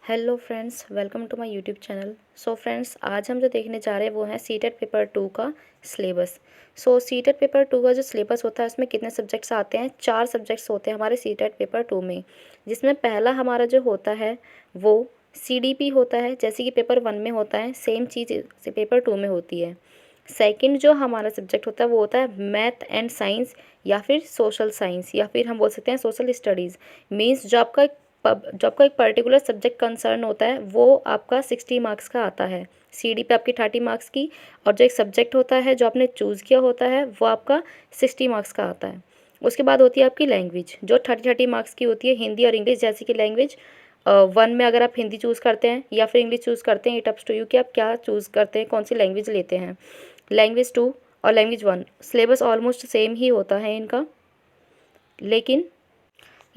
Hello friends, welcome to my YouTube channel. So friends, आज हम जो देखने जा रहे हैं वो है सीटेट पेपर 2 का सिलेबस। सीटेट पेपर 2 का जो सिलेबस होता है उसमें कितने सब्जेक्ट्स आते हैं? 4 सब्जेक्ट्स होते हैं हमारे सीटेट पेपर 2 में, जिसमें पहला हमारा जो होता है वो सीडीपी होता है, जैसे कि पेपर 1 में होता है, सेम चीज़ से पेपर 2 में होती है। सेकंड जो हमारा सब्जेक्ट होता है वो होता है मैथ एंड साइंस, या फिर सोशल साइंस, या फिर हम बोल सकते हैं सोशल स्टडीज़। मीन्स जो आपका एक पर्टिकुलर सब्जेक्ट कंसर्न होता है वो आपका 60 मार्क्स का आता है, सीडी पे आपकी 30 मार्क्स की। और जो एक सब्जेक्ट होता है जो आपने चूज़ किया होता है वो आपका 60 मार्क्स का आता है। उसके बाद होती है आपकी लैंग्वेज, जो 30 मार्क्स की होती है, हिंदी और इंग्लिश। जैसे कि लैंग्वेज 1 में अगर आप हिंदी चूज़ करते हैं या फिर इंग्लिश चूज़ करते हैं, इट अप्स टू यू कि आप क्या चूज़ करते हैं, कौन सी लैंग्वेज लेते हैं। लैंग्वेज 2 और लैंग्वेज 1 सिलेबस ऑलमोस्ट सेम ही होता है इनका, लेकिन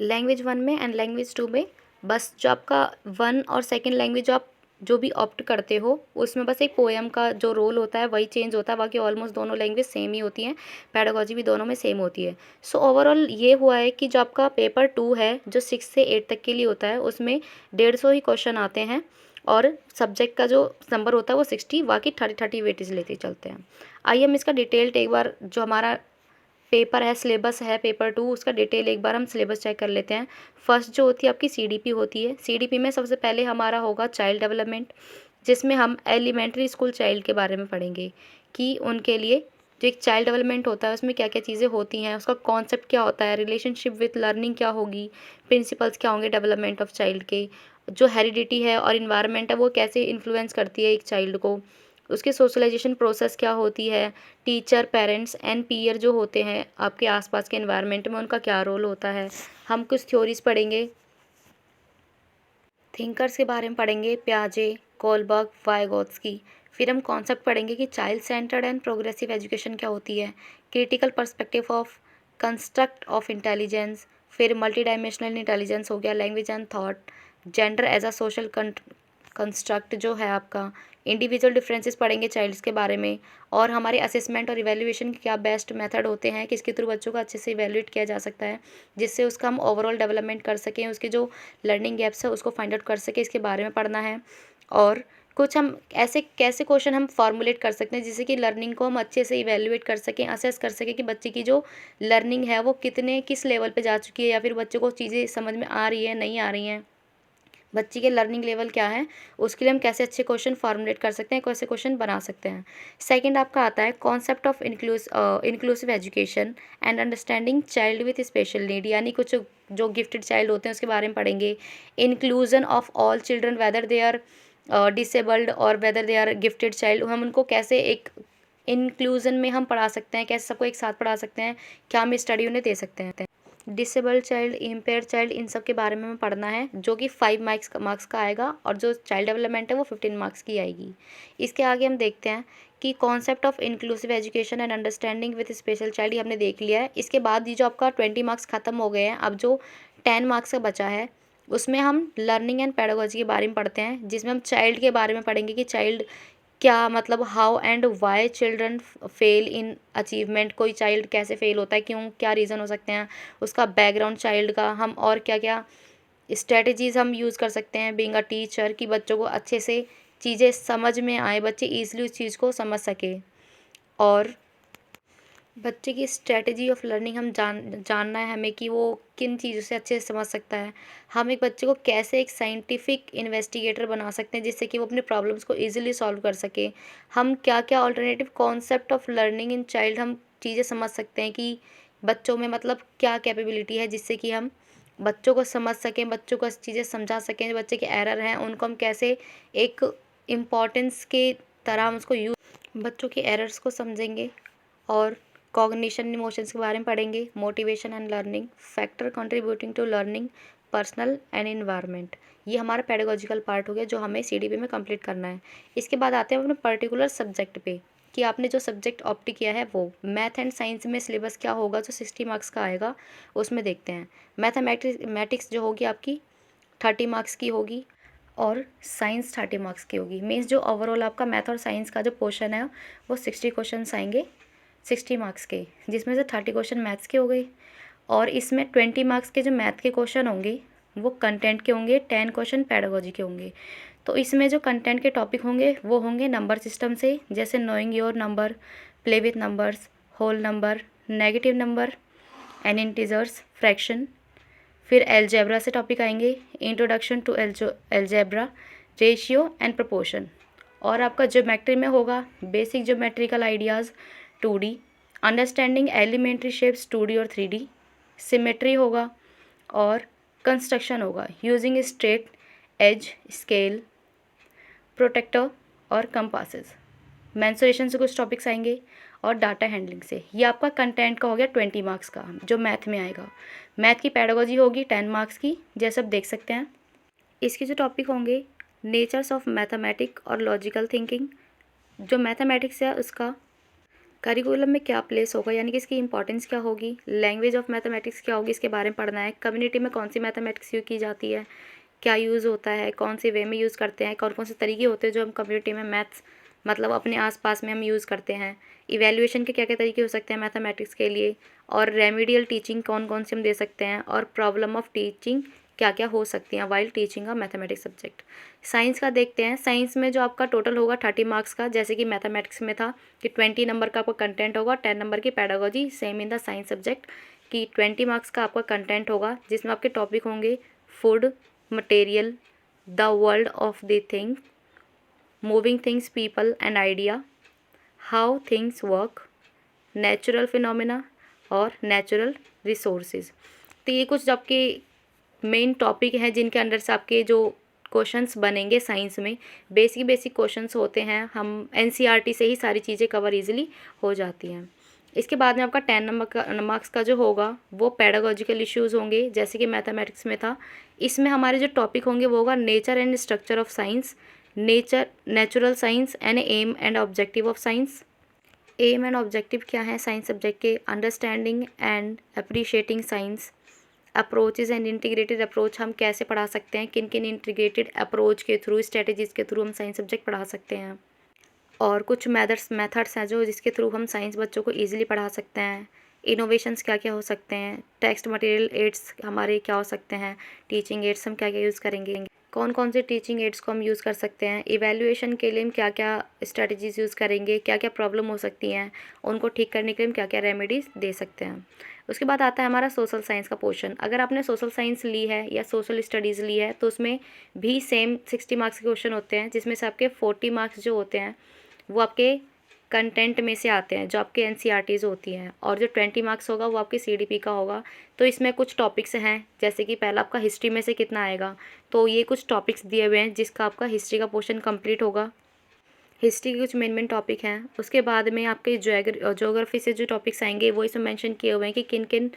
लैंग्वेज 1 में एंड लैंग्वेज 2 में बस जो आपका 1 और सेकंड लैंग्वेज आप जो भी ऑप्ट करते हो उसमें बस एक पोएम का जो रोल होता है वही चेंज होता है, बाकी ऑलमोस्ट दोनों लैंग्वेज सेम ही होती हैं। पैडागोजी भी दोनों में सेम होती है। ओवरऑल ये हुआ है कि जो आपका पेपर 2 है जो 6 से 8 तक के लिए होता है उसमें 150 ही क्वेश्चन आते हैं, और सब्जेक्ट का जो नंबर होता है वो 60, बाकी 30 वेटेज लेते चलते हैं। आइए हम इसका डिटेल्ड एक बार जो हमारा पेपर है, सिलेबस है पेपर 2, उसका डिटेल एक बार हम सिलेबस चेक कर लेते हैं। फर्स्ट जो होती है आपकी सीडीपी होती है। सीडीपी में सबसे पहले हमारा होगा चाइल्ड डेवलपमेंट, जिसमें हम एलिमेंट्री स्कूल चाइल्ड के बारे में पढ़ेंगे कि उनके लिए जो एक चाइल्ड डेवलपमेंट होता है उसमें क्या क्या चीज़ें होती हैं, उसका कॉन्सेप्ट क्या होता है, रिलेशनशिप विथ लर्निंग क्या होगी, प्रिंसिपल्स क्या होंगे डेवलपमेंट ऑफ चाइल्ड के, जो हेरिडिटी है और इन्वायरमेंट है वो कैसे इन्फ्लुएंस करती है एक चाइल्ड को, उसके सोशलाइजेशन प्रोसेस क्या होती है, टीचर पेरेंट्स एंड पीयर जो होते हैं आपके आसपास के एनवायरनमेंट में उनका क्या रोल होता है। हम कुछ थ्योरीज पढ़ेंगे, थिंकर्स के बारे में पढ़ेंगे, प्याजे, कोलबर्ग, वाइगोत्स्की। फिर हम कॉन्सेप्ट पढ़ेंगे कि child centred and progressive education क्या होती है, critical perspective of construct of intelligence. फिर मल्टी डायमेंशनल इंटेलिजेंस हो गया, language and thought, gender as a social construct जो है आपका, इंडिविजुअल डिफरेंसेस पढ़ेंगे चाइल्ड्स के बारे में, और हमारे असेसमेंट और इवैल्यूएशन के क्या बेस्ट मेथड होते हैं, किसके थ्रू बच्चों को अच्छे से इवैल्यूएट किया जा सकता है जिससे उसका हम ओवरऑल डेवलपमेंट कर सकें, उसके जो लर्निंग गैप्स है उसको फाइंड आउट कर सकें, इसके बारे में पढ़ना है। और कुछ हम ऐसे कैसे क्वेश्चन हम फॉर्मुलेट कर सकते हैं जिससे कि लर्निंग को हम अच्छे से इवैल्यूएट कर सकें, असेस कर सकें कि बच्चे की जो लर्निंग है वो कितने किस लेवल पे जा चुकी है, या फिर बच्चे को चीज़ें समझ में आ रही है नहीं आ रही हैं, बच्चे के लर्निंग लेवल क्या है, उसके लिए हम कैसे अच्छे क्वेश्चन फॉर्मुलेट कर सकते हैं, कैसे क्वेश्चन बना सकते हैं। सेकंड आपका आता है concept of inclusive education and understanding child with special need, यानी कुछ जो गिफ्टेड चाइल्ड होते हैं उसके बारे में पढ़ेंगे। Inclusion of all children whether they are disabled और whether they are gifted child, हम उनको कैसे एक इंक्लूजन में हम पढ़ा सकते हैं, कैसे सबको एक साथ पढ़ा सकते हैं, क्या हम स्टडी उन्हें दे सकते हैं। डिसेबल्ड चाइल्ड, इम्पेयर चाइल्ड, इन सब के बारे में हमें पढ़ना है, जो कि 5 मार्क्स का आएगा, और जो चाइल्ड डेवलपमेंट है वो 15 मार्क्स की आएगी। इसके आगे हम देखते हैं कि concept of inclusive education and understanding with special child, ये हमने देख लिया है। इसके बाद ये जो आपका 20 मार्क्स खत्म हो गए हैं, अब जो 10 मार्क्स का बचा है उसमें हम लर्निंग एंड पेडागोजी के बारे में पढ़ते हैं, जिसमें हम चाइल्ड के बारे में पढ़ेंगे कि चाइल्ड क्या मतलब how and why children fail in achievement, कोई चाइल्ड कैसे फेल होता है, क्यों, क्या रीज़न हो सकते हैं, उसका बैकग्राउंड चाइल्ड का, हम और क्या क्या स्ट्रेटजीज़ हम यूज़ कर सकते हैं बीइंग अ टीचर कि बच्चों को अच्छे से चीज़ें समझ में आए, बच्चे ईजिली उस चीज़ को समझ सके। और बच्चे की स्ट्रेटजी ऑफ लर्निंग हम जानना है हमें कि वो किन चीज़ों से अच्छे से समझ सकता है, हम एक बच्चे को कैसे एक साइंटिफिक इन्वेस्टिगेटर बना सकते हैं जिससे कि वो अपने प्रॉब्लम्स को इजीली सॉल्व कर सके, हम क्या क्या alternative concept of learning in child हम चीज़ें समझ सकते हैं कि बच्चों में मतलब क्या कैपेबिलिटी है जिससे कि हम बच्चों को समझ सकें, बच्चों को चीज़ें समझा सकें, जो बच्चे के एरर हैं उनको हम कैसे एक इम्पॉर्टेंस के तरह हम उसको यूज बच्चों के एरर्स को समझेंगे। और कॉग्निशन इमोशंस के बारे में पढ़ेंगे, motivation and learning, factor contributing to learning, personal and environment. ये हमारा पेडागोजिकल पार्ट हो गया जो हमें सीडीपी में कंप्लीट करना है। इसके बाद आते हैं अपने पर्टिकुलर सब्जेक्ट पे कि आपने जो सब्जेक्ट ऑप्ट किया है वो मैथ एंड साइंस में सिलेबस क्या होगा जो 60 मार्क्स का आएगा, उसमें देखते हैं। मैथमेटिक्स जो होगी आपकी 30 मार्क्स की होगी, और साइंस 30 मार्क्स की होगी। मीन्स जो ओवरऑल आपका मैथ और साइंस का जो पोर्शन है वो 60 क्वेश्चन आएंगे 60 मार्क्स के, जिसमें से 30 क्वेश्चन मैथ्स के हो गए, और इसमें 20 मार्क्स के जो मैथ के क्वेश्चन होंगे वो कंटेंट के होंगे, 10 क्वेश्चन पेडागोजी के होंगे। तो इसमें जो कंटेंट के टॉपिक होंगे वो होंगे नंबर सिस्टम से, जैसे knowing your number, play with numbers, whole number, negative number and integers, fraction. फिर एलजेब्रा से टॉपिक आएंगे, introduction to algebra, ratio and proportion. और आपका ज्योमेट्री में होगा basic geometrical ideas 2D, understanding elementary shapes 2D और 3D, सिमेट्री होगा और कंस्ट्रक्शन होगा using straight edge, scale, protractor और कंपासेस। मेंसुरेशन से कुछ टॉपिक्स आएंगे और डाटा हैंडलिंग से। ये आपका कंटेंट का हो गया 20 मार्क्स का, जो मैथ में आएगा। मैथ की पेडागोजी होगी 10 मार्क्स की, जैसे आप देख सकते हैं। इसके जो टॉपिक होंगे, नेचर्स ऑफ मैथमेटिक और लॉजिकल थिंकिंग। जो मैथमेटिक्स है उसका करिकुलम में क्या प्लेस होगा, यानी कि इसकी इंपॉर्टेंस क्या होगी, लैंग्वेज ऑफ मैथमेटिक्स क्या होगी, इसके बारे में पढ़ना है। कम्युनिटी में कौन सी मैथमेटिक्स यूज़ की जाती है, क्या यूज़ होता है, कौन से वे में यूज़ करते हैं, कौन कौन से तरीके होते हैं जो हम कम्युनिटी में मैथ्स मतलब अपने आसपास में हम यूज़ करते हैं। इवैल्यूएशन के क्या क्या तरीके हो सकते हैं मैथमेटिक्स के लिए, और रेमेडियल टीचिंग कौन कौन से हम दे सकते हैं, और प्रॉब्लम ऑफ टीचिंग क्या क्या हो सकती हैं वाइल टीचिंग अ मैथमेटिक्स सब्जेक्ट। साइंस का देखते हैं। साइंस में जो आपका टोटल होगा 30 मार्क्स का, जैसे कि मैथमेटिक्स में था कि 20 नंबर का आपका कंटेंट होगा, 10 नंबर की pedagogy, same in the science subject कि 20 मार्क्स का आपका कंटेंट होगा, जिसमें आपके टॉपिक होंगे food, material, the world of the thing, moving things, people and idea, how things work, natural phenomena और नेचुरल रिसोर्सेज। तो ये कुछ आपके मेन टॉपिक हैं जिनके अंडर से आपके जो क्वेश्चंस बनेंगे साइंस में। बेसिक क्वेश्चंस होते हैं, हम एनसीईआरटी से ही सारी चीज़ें कवर इजीली हो जाती हैं। इसके बाद में आपका 10 नंबर का मार्क्स का जो होगा वो पेडागोजिकल इश्यूज़ होंगे, जैसे कि मैथमेटिक्स में था। इसमें हमारे जो टॉपिक होंगे वो होगा nature and structure of science, natural science and aim and objective of science. Aim and objective क्या है साइंस सब्जेक्ट के, understanding and appreciating science, approaches and integrated approach, हम कैसे पढ़ा सकते हैं, किन किन इंटीग्रेटेड अप्रोच के थ्रू, स्ट्रेटजीज़ के थ्रू हम साइंस सब्जेक्ट पढ़ा सकते हैं। और कुछ मेथड्स हैं जो जिसके थ्रू हम साइंस बच्चों को ईजिली पढ़ा सकते हैं। इनोवेशंस क्या क्या हो सकते हैं, टेक्स्ट मटेरियल एड्स हमारे क्या हो सकते हैं, टीचिंग एड्स हम क्या क्या यूज़ करेंगे, कौन कौन से टीचिंग एड्स को हम यूज़ कर सकते हैं, इवैल्यूएशन के लिए हम क्या क्या स्ट्रेटजीज़ यूज़ करेंगे, क्या क्या प्रॉब्लम हो सकती हैं, उनको ठीक करने के लिए हम क्या क्या रेमेडीज़ दे सकते हैं। उसके बाद आता है हमारा सोशल साइंस का पोर्शन। अगर आपने सोशल साइंस ली है या सोशल स्टडीज़ ली है तो उसमें भी सेम 60 मार्क्स के क्वेश्चन होते हैं, जिसमें से आपके 40 मार्क्स जो होते हैं वो आपके कंटेंट में से आते हैं, जो आपके एनसीईआरटीज़ होती हैं, और जो 20 मार्क्स होगा वो आपके सीडीपी का होगा। तो इसमें कुछ टॉपिक्स हैं, जैसे कि पहला आपका हिस्ट्री में से कितना आएगा, तो ये कुछ टॉपिक्स दिए हुए हैं जिसका आपका हिस्ट्री का पोर्शन कंप्लीट होगा। हिस्ट्री के कुछ मेन टॉपिक हैं। उसके बाद में आपके ज्योग्राफी से जो टॉपिक्स आएंगे वो इसमें मेंशन किए हुए हैं कि किन किन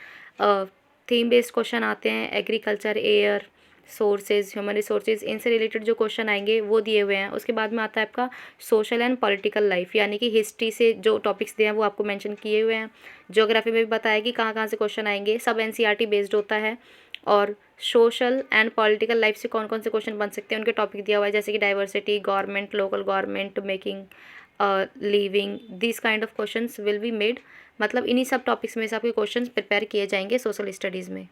थीम बेस्ड क्वेश्चन आते हैं, agriculture, air sources, human resources, इनसे रिलेटेड जो क्वेश्चन आएंगे वो दिए हुए हैं। उसके बाद में आता है आपका सोशल एंड पॉलिटिकल लाइफ, यानी कि हिस्ट्री से जो टॉपिक्स दिए हैं वो आपको मेंशन किए हुए हैं। ज्योग्राफी में भी बताया कि कहाँ कहाँ से क्वेश्चन आएंगे, सब एनसीईआरटी बेस्ड होता है। और सोशल एंड पॉलिटिकल लाइफ से कौन कौन से क्वेश्चन बन सकते हैं उनके टॉपिक दिया हुआ है, जैसे कि diversity, government, local government, making living, this kind of questions will be made. मतलब इन्हीं सब टॉपिक्स में से आपके क्वेश्चन प्रिपेयर किए जाएंगे सोशल स्टडीज़ में।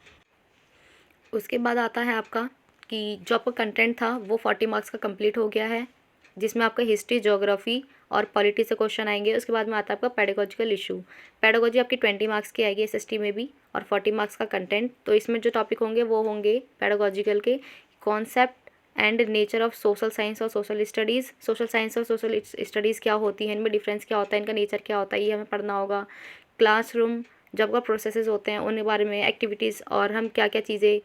उसके बाद आता है आपका कि जो आपका कंटेंट था वो 40 मार्क्स का कंप्लीट हो गया है, जिसमें आपका हिस्ट्री, ज्योग्राफी और पॉलिटी से क्वेश्चन आएंगे। उसके बाद में आता है आपका पेडागोजिकल इशू। पेडागोजी आपकी 20 मार्क्स की आएगी एसएसटी में भी, और 40 मार्क्स का कंटेंट। तो इसमें जो टॉपिक होंगे वो होंगे पेडागोजिकल के concept and nature of social science और सोशल स्टडीज़। सोशल साइंस और सोशल स्टडीज़ क्या होती हैं, इनमें डिफरेंस क्या होता है, इनका नेचर क्या होता है, ये हमें पढ़ना होगा। क्लासरूम जब का प्रोसेसेस होते हैं उनके बारे में, एक्टिविटीज़, और हम क्या क्या चीज़ें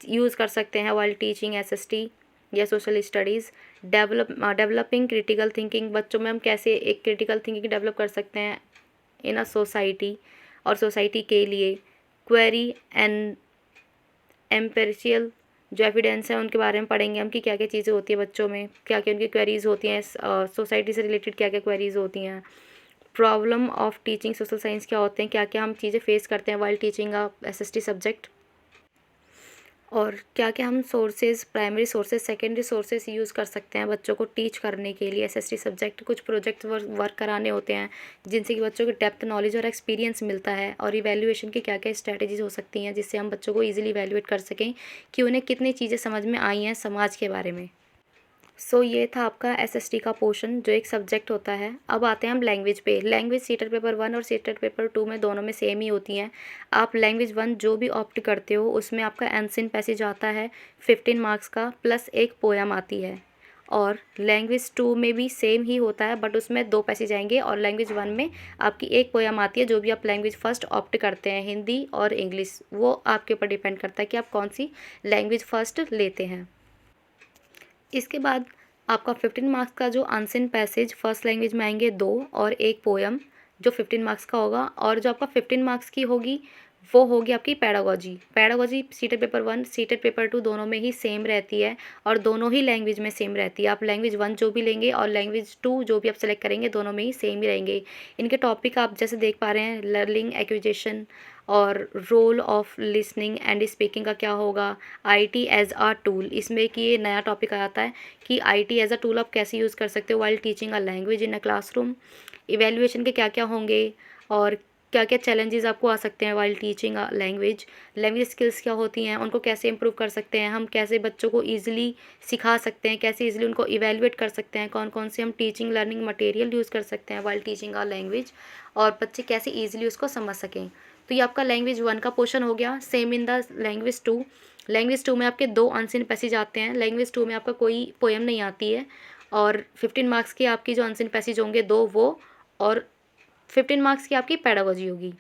यूज़ कर सकते हैं वाइल टीचिंग एसएसटी या social studies. Developing critical thinking, बच्चों में हम कैसे एक क्रिटिकल थिंकिंग डेवलप कर सकते हैं इन अ सोसाइटी और सोसाइटी के लिए। क्वेरी एंड एम्पेरिशियल जो एविडेंस है उनके बारे में पढ़ेंगे हम कि क्या क्या चीज़ें होती है बच्चों में, क्या क्या उनकी क्वेरीज़ होती हैं, सोसाइटी से रिलेटेड क्या क्या क्वेरीज़ होती हैं। Problem of teaching social science क्या होते हैं, क्या क्या हम चीज़ें फेस करते हैं वाइल टीचिंग अ एसएसटी सब्जेक्ट। और क्या क्या हम sources, primary sources, secondary sources use कर सकते हैं बच्चों को टीच करने के लिए। एसएसटी सब्जेक्ट कुछ प्रोजेक्ट वर्क कराने होते हैं जिनसे कि बच्चों को डेप्थ नॉलेज और एक्सपीरियंस मिलता है। और इवैल्यूएशन की क्या क्या स्ट्रैटेजीज हो सकती हैं जिससे हम बच्चों को ईजिली इवैल्यूएट कर सकें कि उन्हें कितनी चीज़ें समझ में आई हैं समाज के बारे में। सो ये था आपका एसएसटी का पोर्शन जो एक सब्जेक्ट होता है। अब आते हैं हम लैंग्वेज पे। लैंग्वेज सीटेट पेपर 1 और सीटेट पेपर 2 में दोनों में सेम ही होती हैं। आप लैंग्वेज 1 जो भी ऑप्ट करते हो उसमें आपका एंसियंट पैसेज आता है 15 मार्क्स का, प्लस एक पोयम आती है। और लैंग्वेज 2 में भी सेम ही होता है बट उसमें 2 पैसेज आएंगे। और लैंग्वेज 1 में आपकी एक पोयम आती है। जो भी आप लैंग्वेज फर्स्ट ऑप्ट करते हैं, हिंदी और इंग्लिश, वो आपके ऊपर डिपेंड करता है कि आप कौन सी लैंग्वेज फर्स्ट लेते हैं। इसके बाद आपका 15 मार्क्स का जो अनसिन पैसेज फर्स्ट लैंग्वेज में आएंगे 2 और एक पोयम जो 15 मार्क्स का होगा। और जो आपका 15 मार्क्स की होगी वो होगी आपकी pedagogy. Pedagogy CTET paper 1 CTET paper 2 दोनों में ही सेम रहती है और दोनों ही लैंग्वेज में सेम रहती है। आप लैंग्वेज 1 जो भी लेंगे और लैंग्वेज 2 जो भी आप सेलेक्ट करेंगे दोनों में ही सेम ही रहेंगे। इनके टॉपिक आप जैसे देख पा रहे हैं, लर्निंग एक्विजिशन और role of listening and speaking का क्या होगा, आईटी एज अ टूल। इसमें कि ये नया टॉपिक आता है कि आईटी एज अ टूल आप कैसे यूज़ कर सकते हो while teaching a language in a classroom. Evaluation के क्या क्या होंगे और क्या क्या चैलेंजेस आपको आ सकते हैं while teaching a language. Language skills क्या होती हैं, उनको कैसे इंप्रूव कर सकते हैं हम, कैसे बच्चों को ईजिली सिखा सकते हैं, कैसे ईजिली उनको इवैल्यूएट कर सकते हैं, कौन कौन से हम टीचिंग लर्निंग मटेरियल यूज़ कर सकते हैं वाइल टीचिंग अ लैंग्वेज, और बच्चे कैसे ईजिली उसको समझ सकें। तो ये आपका लैंग्वेज 1 का पोर्शन हो गया। Same in the language 2। Language 2 में आपके 2 अनसिन पैसेज आते हैं। लैंग्वेज 2 में आपका कोई पोएम नहीं आती है। और 15 मार्क्स के आपकी जो अनसिन पैसेज होंगे 2 वो, और 15 मार्क्स की आपकी पैडागोजी होगी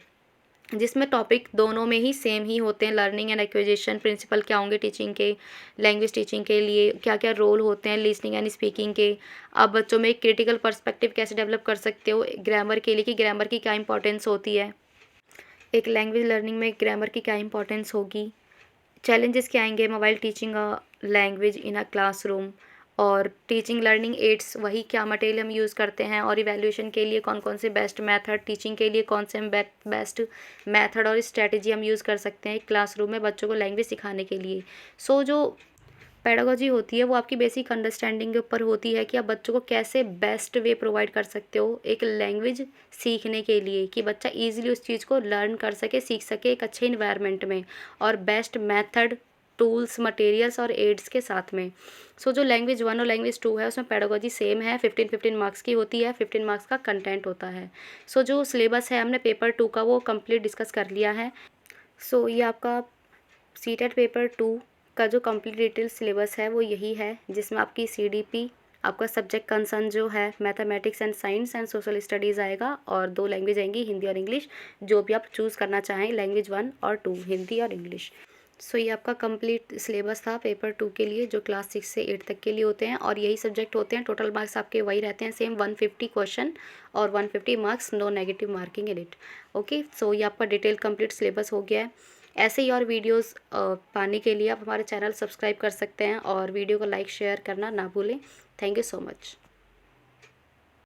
जिसमें टॉपिक दोनों में ही सेम ही होते हैं। लर्निंग एंड एक्विजिशन प्रिंसिपल क्या होंगे टीचिंग के, लैंग्वेज टीचिंग के लिए क्या क्या रोल होते हैं लिसनिंग एंड स्पीकिंग के। आप बच्चों में एक क्रिटिकल पर्सपेक्टिव कैसे डेवलप कर सकते हो ग्रामर के लिए कि ग्रामर की क्या इंपॉर्टेंस होती है, एक लैंग्वेज लर्निंग में ग्रामर की क्या इंपॉर्टेंस होगी। चैलेंजेस क्या आएंगे mobile teaching a language in a classroom. और टीचिंग लर्निंग एड्स वही क्या मटेरियल हम यूज़ करते हैं। और इवैल्यूएशन के लिए कौन कौन से बेस्ट मेथड, टीचिंग के लिए कौन से हम बेस्ट मेथड और स्ट्रेटजी हम यूज़ कर सकते हैं क्लासरूम में बच्चों को लैंग्वेज सिखाने के लिए। सो जो पेडागोजी होती है वो आपकी बेसिक अंडरस्टैंडिंग के ऊपर होती है कि आप बच्चों को कैसे बेस्ट वे प्रोवाइड कर सकते हो एक लैंग्वेज सीखने के लिए कि बच्चा इजीली उस चीज़ को लर्न कर सके, सीख सके एक अच्छे इन्वायरमेंट में और बेस्ट मेथड, टूल्स, मटेरियल्स और एड्स के साथ में। सो जो लैंग्वेज 1 और लैंग्वेज 2 है उसमें पेडागोजी सेम है, 15 मार्क्स की होती है, 15 मार्क्स का कंटेंट होता है। सो जो सिलेबस है हमने पेपर 2 का वो कंप्लीट डिस्कस कर लिया है। सो ये आपका सीटेट पेपर 2 का जो कंप्लीट डिटेल सिलेबस है वो यही है जिसमें आपकी सीडीपी, आपका सब्जेक्ट कंसर्न जो है mathematics and science and social studies आएगा और 2 लैंग्वेज आएंगी हिंदी और इंग्लिश, जो भी आप चूज़ करना चाहें लैंग्वेज 1 और 2 हिंदी और इंग्लिश। सो ये आपका कंप्लीट सिलेबस था पेपर 2 के लिए जो क्लास 6 से 8 तक के लिए होते हैं और यही सब्जेक्ट होते हैं। टोटल मार्क्स आपके वही रहते हैं सेम 150 क्वेश्चन और 150 marks, no negative marking in it. Okay, so ये आपका डिटेल कंप्लीट सिलेबस हो गया है। ऐसे ही और वीडियोस पाने के लिए आप हमारे चैनल सब्सक्राइब कर सकते हैं और वीडियो को लाइक शेयर करना ना भूलें। Thank you so much.